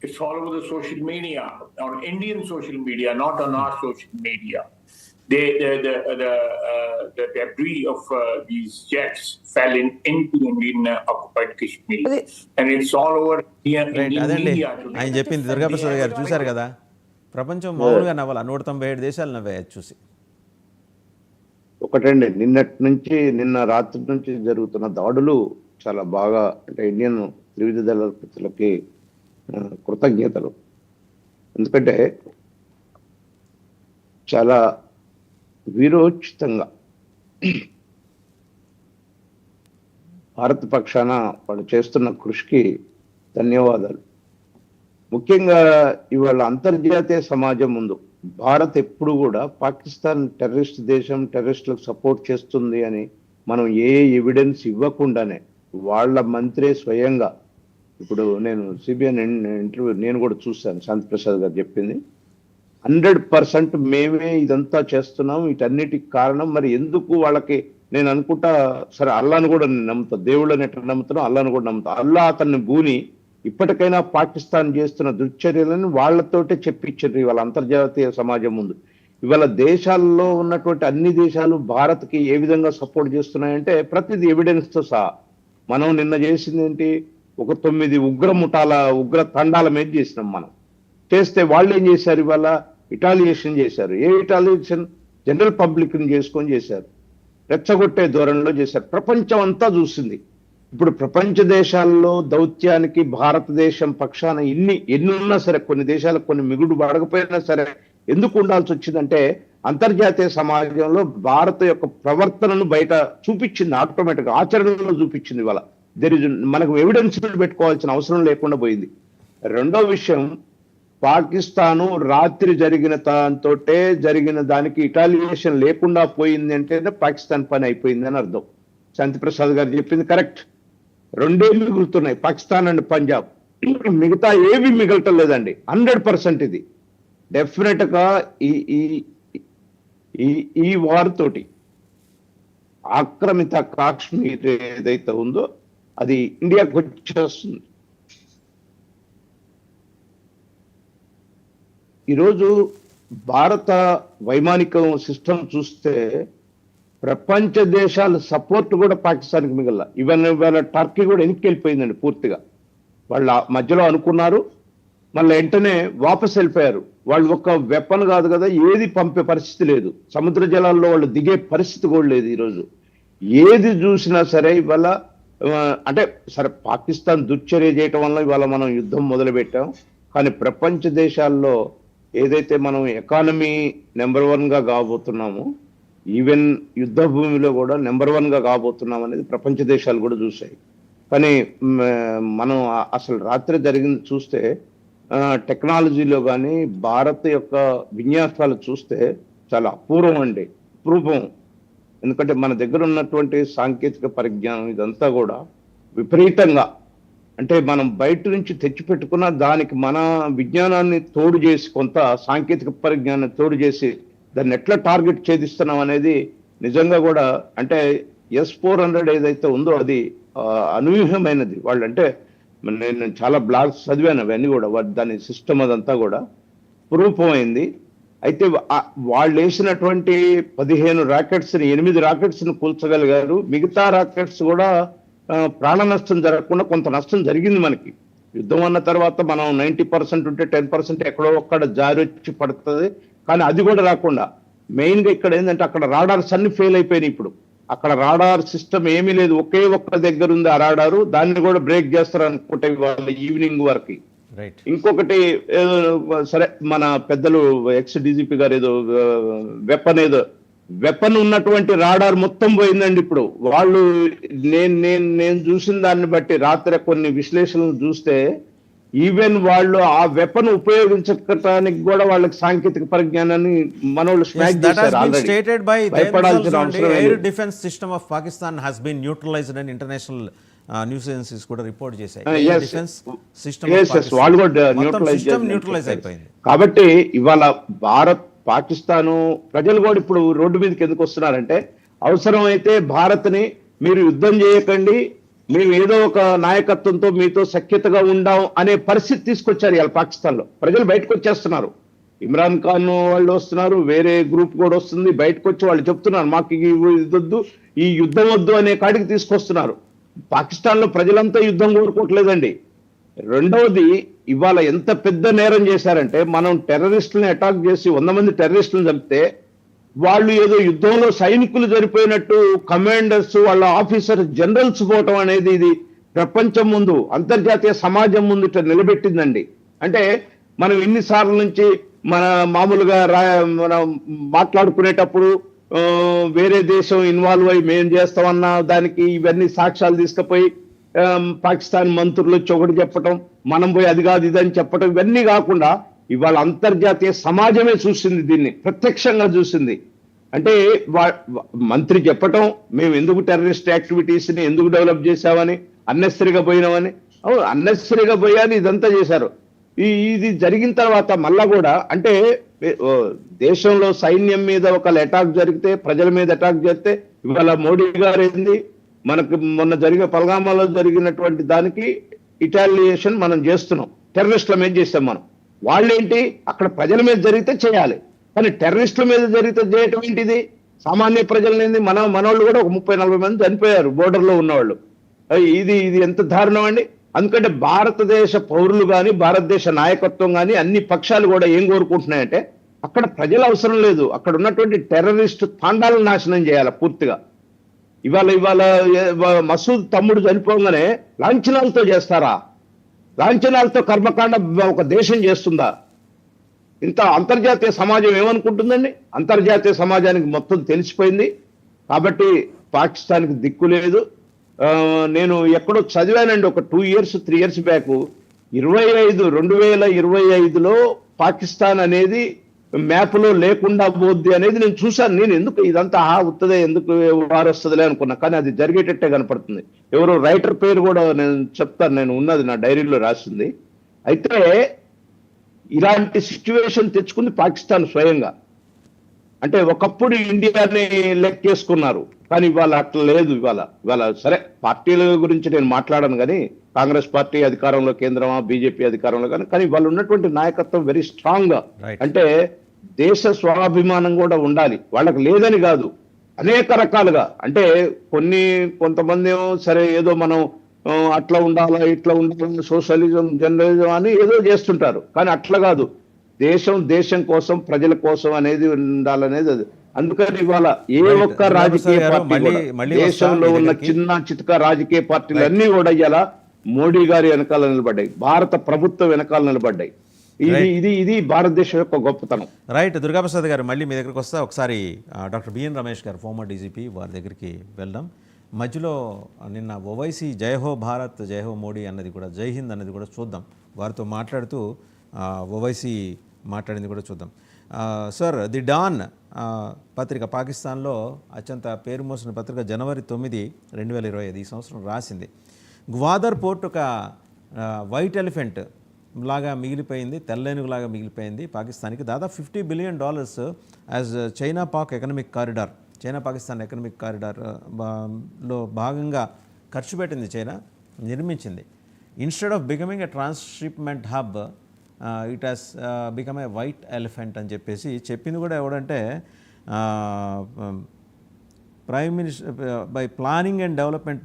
It's all over the social media, on Indian social media, not on our social media. The debris of these jets fell into Indian occupied Kashmir, and it's all over Indian media today. ఆయన చెప్పింది దుర్గాప్రసాద్ గారు చూశారు కదా, ప్రపంచం మామూలుగా నవ్వాలి, 197 దేశాలు నవ్వాయి చూసి. ఒకటండి, నిన్న రాత్రి నుంచి జరుగుతున్న దాడులు చాలా బాగా, అంటే ఇండియన్ త్రివిధ దళాల ప్రజలకి కృతజ్ఞతలు. ఎందుకంటే చాలా వీరోచితంగా భారత పక్షాన వాళ్ళు చేస్తున్న కృషికి ధన్యవాదాలు. ముఖ్యంగా ఇవాళ అంతర్జాతీయ సమాజం ముందు భారత్ ఎప్పుడు కూడా పాకిస్తాన్ టెర్రరిస్ట్ దేశం, టెర్రరిస్టులకు సపోర్ట్ చేస్తుంది అని మనం ఏ ఎవిడెన్స్ ఇవ్వకుండానే వాళ్ళ మంత్రే స్వయంగా, ఇప్పుడు నేను సిబిఎన్ ఇంటర్వ్యూ నేను కూడా చూశాను, శాంతి ప్రసాద్ గారు చెప్పింది 100% మేమే ఇదంతా చేస్తున్నాం, వీటన్నిటికి కారణం మరి ఎందుకు వాళ్ళకి, నేను అనుకుంటా సరే అల్లాను కూడా నమ్ముతా, దేవుళ్ళని ఎట్లా నమ్ముతున్నాం అల్లాను కూడా నమ్ముతా, అల్లా అతన్ని భూని ఇప్పటికైనా పాకిస్తాన్ చేస్తున్న దుశ్చర్యలను వాళ్లతోటే చెప్పించారు ఇవాళ అంతర్జాతీయ సమాజం ముందు. ఇవాళ దేశాల్లో ఉన్నటువంటి అన్ని దేశాలు భారత్కి ఏ విధంగా సపోర్ట్ చేస్తున్నాయంటే ప్రతిదీ ఎవిడెన్స్తో సహా. మనం నిన్న చేసింది ఏంటి, ఒక 9 ఉగ్ర తండాల మీద చేసినాం. మనం చేస్తే వాళ్ళు ఏం చేశారు, ఇవాళ ఇటాలియేషన్ చేశారు. ఏ ఇటాలియేషన్? జనరల్ పబ్లిక్ని చేసుకొని చేశారు, రెచ్చగొట్టే ధోరణిలో చేశారు. ప్రపంచం అంతా చూసింది. ఇప్పుడు ప్రపంచ దేశాల్లో దౌత్యానికి భారతదేశం పక్షాన ఎన్ని ఉన్నా సరే, కొన్ని దేశాలకు కొన్ని మిగుడు పడకపోయినా సరే ఎందుకు ఉండాల్సి వచ్చిందంటే అంతర్జాతీయ సమాజంలో భారత యొక్క ప్రవర్తనను బయట చూపించింది, ఆటోమేటిక్ ఆచరణలో చూపించింది. ఇవాళ మనకు ఎవిడెన్స్ పెట్టుకోవాల్సిన అవసరం లేకుండా పోయింది. రెండో విషయం, పాకిస్తాను రాత్రి జరిగిన దానికి ఇటాలియేషన్ లేకుండా పోయింది అంటే పాకిస్తాన్ పని అయిపోయింది అని అర్థం. శాంతి ప్రసాద్ గారు చెప్పింది కరెక్ట్. 2 మిగులుతున్నాయి, పాకిస్తాన్ అండ్ పంజాబ్, మిగతా ఏవి మిగలటం లేదండి. 100% ఇది డెఫినెట్ గా ఈ వారితోటి ఆక్రమిత కాశ్మీర్ ఏదైతే ఉందో అది ఇండియాకు వచ్చేస్తుంది. ఈరోజు భారత వైమానిక సిస్టమ్ చూస్తే ప్రపంచ దేశాల సపోర్ట్ కూడా పాకిస్తాన్కి మిగల. ఇవాళ టర్కీ కూడా వెనక్కి వెళ్ళిపోయిందండి పూర్తిగా. వాళ్ళ మధ్యలో అనుకున్నారు, మళ్ళీ వెంటనే వాపస్ వెళ్ళిపోయారు. వాళ్ళు ఒక వెపన్ కాదు కదా, ఏది పంపే పరిస్థితి లేదు. సముద్ర జలాల్లో వాళ్ళు దిగే పరిస్థితి కూడా లేదు. ఈరోజు ఏది చూసినా సరే ఇవాళ అంటే సరే పాకిస్తాన్ దుశ్చర్య చేయటం వల్ల ఇవాళ మనం యుద్ధం మొదలుపెట్టాం. కానీ ప్రపంచ దేశాల్లో ఏదైతే మనం ఎకానమీ నెంబర్ 1గా కాబోతున్నామో, ఈవెన్ యుద్ధ భూమిలో కూడా నెంబర్ 1గా కాబోతున్నాం అనేది ప్రపంచ దేశాలు కూడా చూసాయి. కానీ మనం అసలు రాత్రి జరిగింది చూస్తే టెక్నాలజీలో కానీ భారత్ యొక్క విన్యాసాలు చూస్తే చాలా అపూర్వం అండి, అపూర్వం. ఎందుకంటే మన దగ్గర ఉన్నటువంటి సాంకేతిక పరిజ్ఞానం ఇదంతా కూడా విపరీతంగా, అంటే మనం బయట నుంచి తెచ్చిపెట్టుకున్న దానికి మన విజ్ఞానాన్ని తోడు చేసి, కొంత సాంకేతిక పరిజ్ఞానాన్ని తోడు చేసి దాన్ని ఎట్లా టార్గెట్ ఛేదిస్తున్నాం అనేది నిజంగా కూడా, అంటే S-400 ఏదైతే ఉందో అది అనూహ్యమైనది. వాళ్ళు అంటే నేను చాలా బ్లాగ్స్ చదివాను, అవన్నీ కూడా దాని సిస్టమ్ అదంతా కూడా రూపమైంది. అయితే వాళ్ళు వేసినటువంటి 15 రాకెట్స్ని 8 రాకెట్స్ని కూల్చగలిగారు. మిగతా రాకెట్స్ కూడా ప్రాణ నష్టం జరగకుండా కొంత నష్టం జరిగింది. మనకి యుద్ధం అన్న తర్వాత మనం 90% ఉంటే 10% ఎక్కడో ఒక్కడ జారి వచ్చి పడుతుంది. కానీ అది కూడా రాకుండా మెయిన్గా ఇక్కడ ఏంటంటే అక్కడ రాడార్స్ అన్ని ఫెయిల్ అయిపోయినాయి. ఇప్పుడు అక్కడ రాడార్ సిస్టమ్ ఏమీ లేదు, ఒకే ఒక్క దగ్గర ఉంది ఆ రాడారు. దాన్ని కూడా బ్రేక్ చేస్తారు అనుకుంటే వాళ్ళ ఈవినింగ్ వరకు. ఇంకొకటి సరే మన పెద్దలు ex-DGP గారు ఏదో వెపన్ ఉన్నటువంటి రాడార్ మొత్తం పోయిందండి. ఇప్పుడు వాళ్ళు నేను చూసిన దాన్ని బట్టి రాత్రి కొన్ని విశ్లేషణలు చూస్తే ఈవెన్ వాళ్ళు ఆ వెపన్ ఉపయోగించడానికి కూడా వాళ్ళకి సాంకేతిక పరిజ్ఞానాన్ని మనోళ్ళు స్మాష్ చేశారు ఆల్రెడీ. భయపడాల్సిన అవసరం లేదు. Air defence system of Pakistan has been neutralised అని ఇంటర్నేషనల్ న్యూస్ ఏజెన్సీస్ కూడా రిపోర్ట్ చేశాయి. వాళ్ళు కూడా న్యూట్రలైజ్ అయిపోయింది. కాబట్టి ఇవాళ పాకిస్తాను ప్రజలు కూడా ఇప్పుడు రోడ్డు మీదకి ఎందుకు వస్తున్నారంటే, అవసరమైతే భారత్ని మీరు యుద్ధం చేయకండి, మేము ఏదో ఒక నాయకత్వంతో మీతో సఖ్యతగా ఉండాం అనే పరిస్థితి తీసుకొచ్చారు ఇవాళ పాకిస్తాన్లో. ప్రజలు బయటకు వచ్చేస్తున్నారు. ఇమ్రాన్ ఖాన్ వాళ్ళు వస్తున్నారు, వేరే గ్రూప్ కూడా వస్తుంది, బయటకు వచ్చి వాళ్ళు చెప్తున్నారు మాకు ఇది వద్దు, ఈ యుద్ధం వద్దు అనే కాడికి తీసుకొస్తున్నారు. పాకిస్తాన్లో ప్రజలంతా యుద్ధం కోరుకోవట్లేదండి. రెండవది, ఇవాళ ఎంత పెద్ద నేరం చేశారంటే, మనం టెర్రరిస్టులను అటాక్ చేసి 100 మంది టెర్రరిస్టులను చంపితే వాళ్ళు ఏదో యుద్ధంలో సైనికులు జరిపోయినట్టు కమాండర్స్ వాళ్ళ ఆఫీసర్ జనరల్స్ పోవటం అనేది ఇది ప్రపంచం ముందు, అంతర్జాతీయ సమాజం ముందు ఇట్లా నిలబెట్టిందండి. అంటే మనం ఇన్నిసార్లు నుంచి మన మామూలుగా మనం మాట్లాడుకునేటప్పుడు వేరే దేశం ఇన్వాల్వ్ అయ్యి మేం చేస్తామన్న దానికి ఇవన్నీ సాక్ష్యాలు తీసుకుపోయి పాకిస్తాన్ మంత్రులు వచ్చి ఒకటి చెప్పటం, మనం పోయి అది కాదు ఇదని చెప్పటం, ఇవన్నీ కాకుండా ఇవాళ అంతర్జాతీయ సమాజమే చూసింది, దీన్ని ప్రత్యక్షంగా చూసింది. అంటే మంత్రి చెప్పటం మేము ఎందుకు టెర్రరిస్ట్ యాక్టివిటీస్ ని ఎందుకు డెవలప్ చేశామని, అన్నెసరిగా పోయినామని, అన్నెసరిగా పోయాని ఇదంతా చేశారు. ఇది జరిగిన తర్వాత మళ్ళా కూడా అంటే దేశంలో సైన్యం మీద ఒక అటాక్ జరిగితే, ప్రజల మీద అటాక్ జరిగితే ఇవాళ మోడీ గారు ఏంది, మనకు మొన్న జరిగిన పల్గామాలో జరిగినటువంటి దానికి ఇటాలియేషన్ మనం చేస్తున్నాం. టెర్రరిస్టుల మీద చేస్తాం మనం. వాళ్ళేంటి అక్కడ ప్రజల మీద జరిగితే చేయాలి, కానీ టెర్రరిస్టుల మీద జరిగితే చేయటం ఏంటిది? సామాన్య ప్రజలనేది మనోళ్ళు కూడా ఒక 30-40 మంది చనిపోయారు బోర్డర్లో ఉన్నవాళ్ళు. ఇది ఎంత దారుణం అండి. అందుకంటే భారతదేశ పౌరులు కానీ, భారతదేశ నాయకత్వం కానీ, అన్ని పక్షాలు కూడా ఏం కోరుకుంటున్నాయంటే అక్కడ ప్రజలు అవసరం లేదు, అక్కడ ఉన్నటువంటి టెర్రరిస్ట్ తాండాలను నాశనం చేయాలి పూర్తిగా. ఇవాళ మసూద్ తమ్ముడు చనిపోగానే లాంఛనాలతో చేస్తారా? లాంఛనాలతో కర్మకాండ ఒక దేశం చేస్తుందా? ఇంత అంతర్జాతీయ సమాజం ఏమనుకుంటుందండి? అంతర్జాతీయ సమాజానికి మొత్తం తెలిసిపోయింది. కాబట్టి పాకిస్తాన్కి దిక్కు లేదు. నేను ఎక్కడో చదివానండి ఒక 2 years 3 years బ్యాక్, 2025లో పాకిస్తాన్ అనేది మ్యాప్లో లేకుండా పోద్ది అనేది నేను చూశాను. నేను ఎందుకు ఇదంతా ఉత్తదే, ఎందుకు వారు వస్తుందిలే అనుకున్నా, కానీ అది జరిగేటట్టే కనపడుతుంది. ఎవరో రైటర్ పేరు కూడా నేను చెప్తాను, నేను ఉన్నది నా డైరీలో రాసింది. అయితే ఇలాంటి సిచ్యువేషన్ తెచ్చుకుంది పాకిస్తాన్ స్వయంగా. అంటే ఒకప్పుడు ఇండియాని లెక్కేసుకున్నారు, కానీ ఇవాళ అట్లా లేదు. ఇవాళ సరే పార్టీల గురించి నేను మాట్లాడను, కానీ కాంగ్రెస్ పార్టీ అధికారంలో కేంద్రమా, బీజేపీ అధికారంలో కానీ వాళ్ళు ఉన్నటువంటి నాయకత్వం వెరీ స్ట్రాంగ్ గా, అంటే దేశ స్వాభిమానం కూడా ఉండాలి. వాళ్ళకి లేదని కాదు, అనేక రకాలుగా. అంటే కొంతమంది ఏమో సరే ఏదో మనం అట్లా ఉండాలా ఇట్లా ఉండాలా, సోషలిజం జర్నలిజం అని ఏదో చేస్తుంటారు, కానీ అట్లా కాదు. దేశం కోసం, ప్రజల కోసం అనేది ఉండాలనేది అది. అందుకని ఇవాళ ఏ ఒక్క రాజకీయ పార్టీ దేశంలో ఉన్న చిన్న చితక రాజకీయ పార్టీలు అన్ని కూడా ఇవాళ మోడీ గారి వెనకాల నిలబడ్డాయి, భారత ప్రభుత్వం వెనకాల నిలబడ్డాయి. ఇది భారతదేశం యొక్క గొప్పతనం. రైట్. దుర్గాప్రసాద్ గారు, మళ్ళీ మీ దగ్గరకు వస్తా. ఒకసారి డాక్టర్ బిఎన్ రమేష్ గారు, ఫార్మర్ డీజీపీ, వారి దగ్గరికి వెళ్దాం. మధ్యలో నిన్న ఓవైసీ జయహో భారత్ జయహో మోడీ అన్నది కూడా, జై హింద్ అన్నది కూడా చూద్దాం. వారితో మాట్లాడుతూ ఓవైసీ మాట్లాడింది కూడా చూద్దాం. సార్, ది డాన్ పత్రిక పాకిస్తాన్లో అత్యంత పేరు మోసిన పత్రిక జనవరి 9, 2025 ఈ సంవత్సరం రాసింది, గ్వాదర్ పోర్ట్ ఒక వైట్ ఎలిఫెంట్ లాగా మిగిలిపోయింది, తెల్లేనుగులాగా మిగిలిపోయింది పాకిస్తాన్కి. దాదాపు $50 billion as China Pak economic corridor, China Pakistan economic corridor లో భాగంగా ఖర్చు పెట్టింది చైనా, నిర్మించింది. Instead of becoming a transshipment hub it has become a white elephant అని చెప్పేసి చెప్పింది కూడా ఎవడంటే prime minister by planning and development